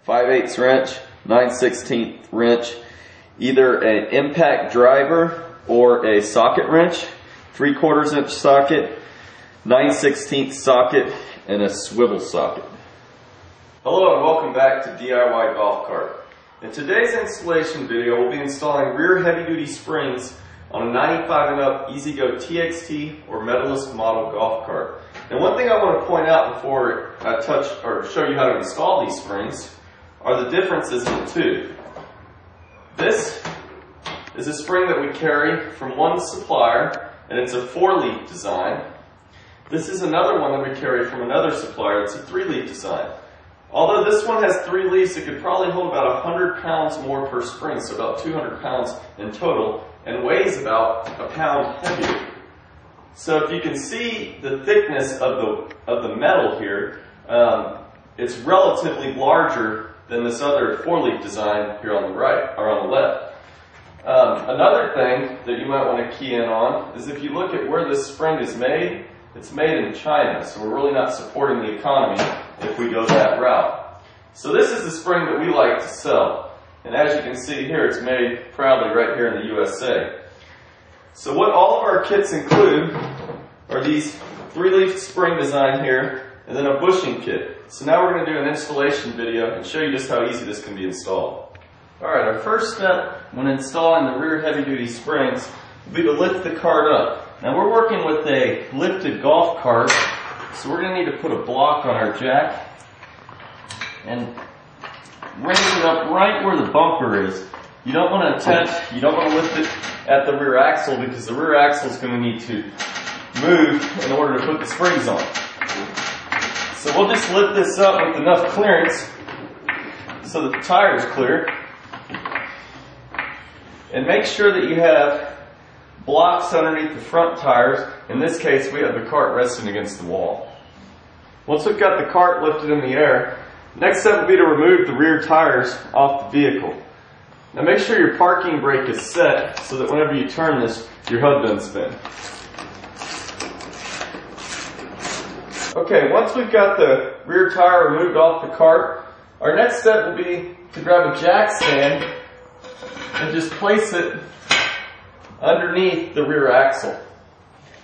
5/8 wrench, 9/16 wrench, either an impact driver or a socket wrench, 3/4 inch socket, 9/16 socket, and a swivel socket. Hello and welcome back to DIY Golf Cart. In today's installation video, we'll be installing rear heavy-duty springs on a 95 and up EZGO TXT or Medalist model golf cart. And one thing I want to point out before I touch or show you how to install these springs are the differences in the two. This is a spring that we carry from one supplier, and it's a 4-leaf design. This is another one that we carry from another supplier. It's a 3-leaf design. Although this one has 3 leaves, it could probably hold about 100 pounds more per spring, so about 200 pounds in total, and weighs about a pound heavier. So if you can see the thickness of the metal here, it's relatively larger than this other 4-leaf design here on the right, or on the left. Another thing that you might want to key in on is if you look at where this spring is made, it's made in China, so we're really not supporting the economy if we go that route. So this is the spring that we like to sell. And as you can see here, it's made proudly right here in the USA. So what all of our kits include are these 3-leaf spring design here, and then a bushing kit. So now we're going to do an installation video and show you just how easy this can be installed. Alright, our first step when installing the rear heavy-duty springs will be to lift the cart up. Now we're working with a lifted golf cart, so we're going to need to put a block on our jack and raise it up right where the bumper is. You don't want to lift it at the rear axle because the rear axle is going to need to move in order to put the springs on. So we'll just lift this up with enough clearance so that the tire is clear. And make sure that you have blocks underneath the front tires. In this case, we have the cart resting against the wall. Once we've got the cart lifted in the air, next step will be to remove the rear tires off the vehicle. Now make sure your parking brake is set so that whenever you turn this, your hub doesn't spin. Okay, once we've got the rear tire removed off the cart, our next step will be to grab a jack stand and just place it underneath the rear axle.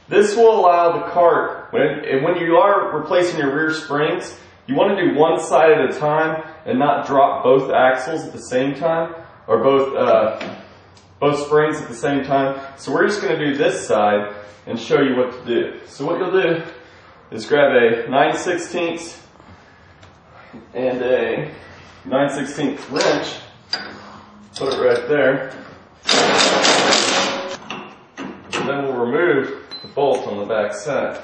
This will allow the cart, when you are replacing your rear springs, you want to do one side at a time and not drop both axles at the same time, or both springs at the same time. So we're just going to do this side and show you what to do. So what you'll do is grab a 9/16 and a 9/16 wrench, put it right there, and then we'll remove the bolt on the back side.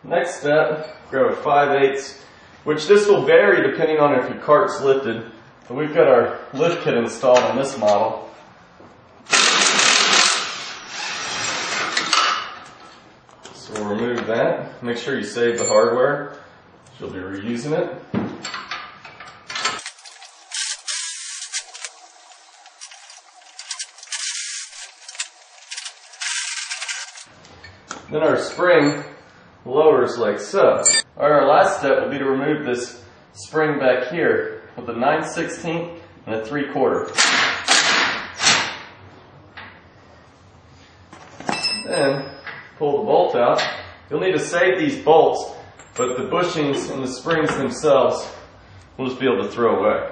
Next step, grab a 5/8, which this will vary depending on if your cart's lifted, but we've got our lift kit installed on this model. So we'll remove that. Make sure you save the hardware. You'll be reusing it. Then our spring lowers like so. Alright, our last step will be to remove this spring back here with a 9/16 and a 3/4. Then pull the bolt out. You'll need to save these bolts, but the bushings and the springs themselves we'll just be able to throw away.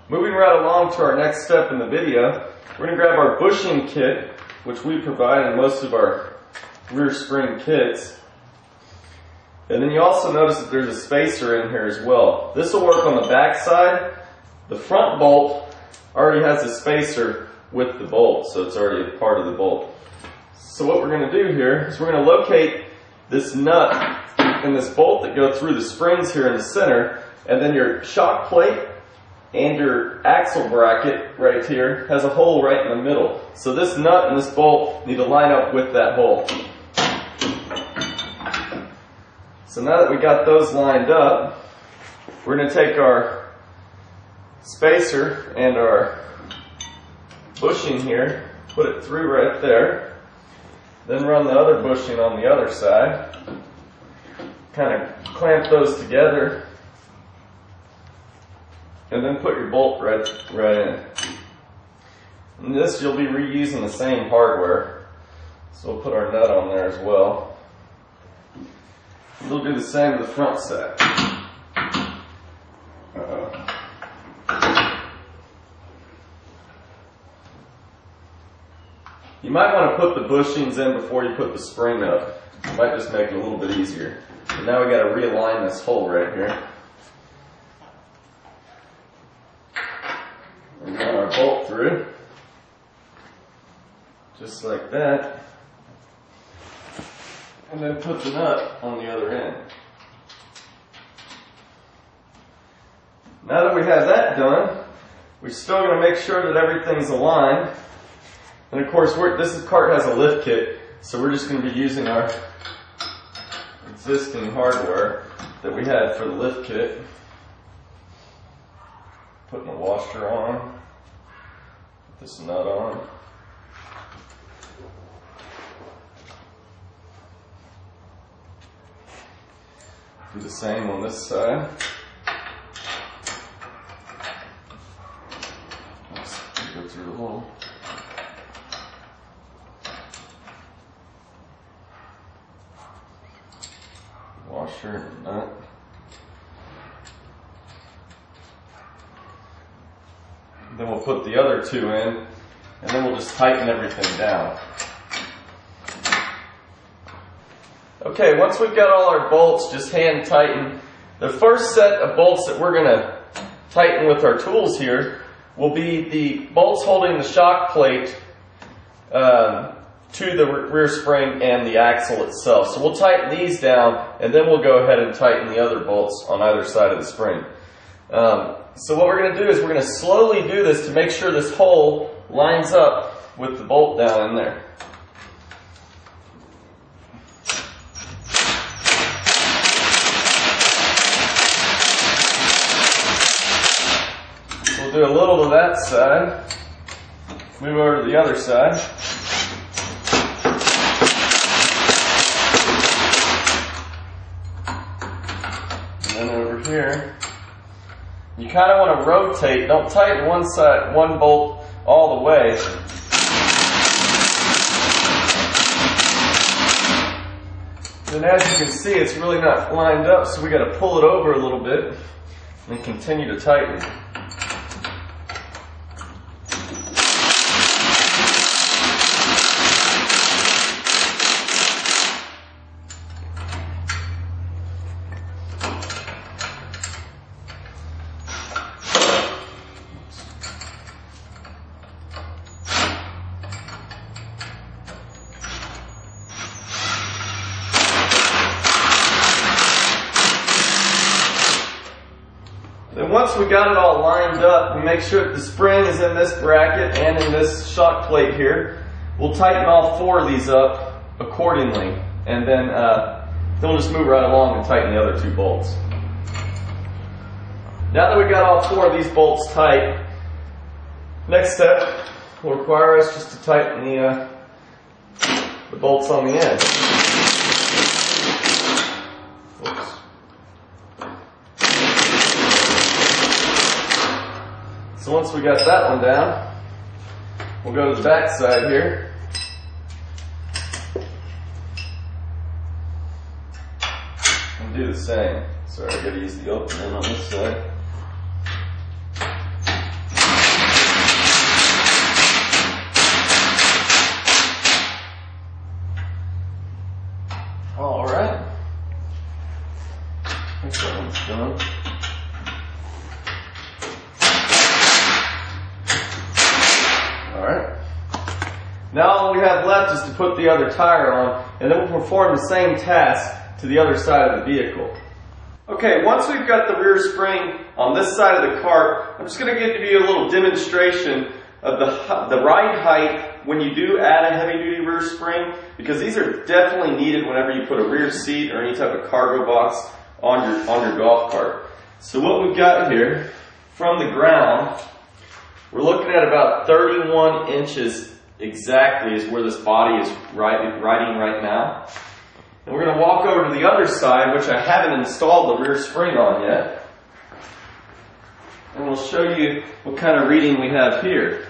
Moving right along to our next step in the video, we're going to grab our bushing kit, which we provide in most of our rear spring kits. And then you also notice that there's a spacer in here as well. This will work on the back side. The front bolt already has a spacer with the bolt, so it's already a part of the bolt. So what we're going to do here is we're going to locate this nut and this bolt that go through the springs here in the center, and then your shock plate and your axle bracket right here has a hole right in the middle. So this nut and this bolt need to line up with that hole. So now that we got those lined up, we're going to take our spacer and our bushing here, put it through right there, then run the other bushing on the other side, kind of clamp those together, and then put your bolt right in. And this, you'll be reusing the same hardware, so we'll put our nut on there as well. We'll do the same to the front side. You might want to put the bushings in before you put the spring up. It might just make it a little bit easier. And now we got to realign this hole right here. And run our bolt through, just like that. And then put the nut on the other end. Now that we have that done, we're still going to make sure that everything's aligned. And of course, this cart has a lift kit, so we're just going to be using our existing hardware that we had for the lift kit. Putting the washer on, put this nut on. Do the same on this side. Let's go through the hole. Washer and nut. Then we'll put the other two in, and then we'll just tighten everything down. Okay, once we've got all our bolts just hand tightened, the first set of bolts that we're going to tighten with our tools here will be the bolts holding the shock plate to the rear spring and the axle itself. So we'll tighten these down, and then we'll go ahead and tighten the other bolts on either side of the spring. So what we're going to do is we're going to slowly do this to make sure this hole lines up with the bolt down in there. We'll do a little to that side, move over to the other side. And then over here, you kind of want to rotate. Don't tighten one side, one bolt all the way. And as you can see, it's really not lined up, so we got to pull it over a little bit and continue to tighten. Then once we got it all lined up, we make sure that the spring is in this bracket and in this shock plate here. We'll tighten all four of these up accordingly, and then we'll just move right along and tighten the other two bolts. Now that we got all four of these bolts tight, next step will require us just to tighten the bolts on the end. Oops. So once we got that one down, we'll go to the back side here. And do the same. Sorry, I gotta use the opening on this side. Alright. I think that one's done. Alright. Now all we have left is to put the other tire on, and then we'll perform the same task to the other side of the vehicle. Okay, once we've got the rear spring on this side of the cart, I'm just going to give you a little demonstration of the right height when you do add a heavy-duty rear spring, because these are definitely needed whenever you put a rear seat or any type of cargo box on your golf cart. So what we've got here, from the ground, we're looking at about 31 inches exactly is where this body is riding right now. And we're going to walk over to the other side, which I haven't installed the rear spring on yet. and we'll show you what kind of reading we have here.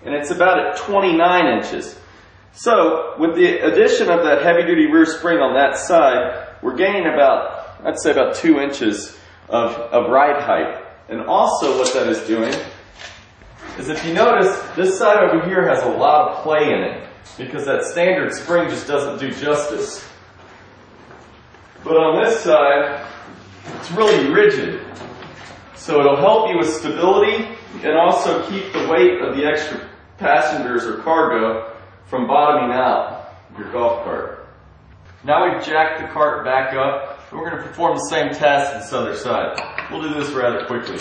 And it's about at 29 inches. So with the addition of that heavy duty rear spring on that side, we're gaining about, I'd say about 2 inches of ride height. And also what that is doing is, if you notice, this side over here has a lot of play in it, because that standard spring just doesn't do justice. But on this side, it's really rigid. So it'll help you with stability and also keep the weight of the extra passengers or cargo from bottoming out your golf cart. Now we've jacked the cart back up, and we're going to perform the same test on this other side. We'll do this rather quickly.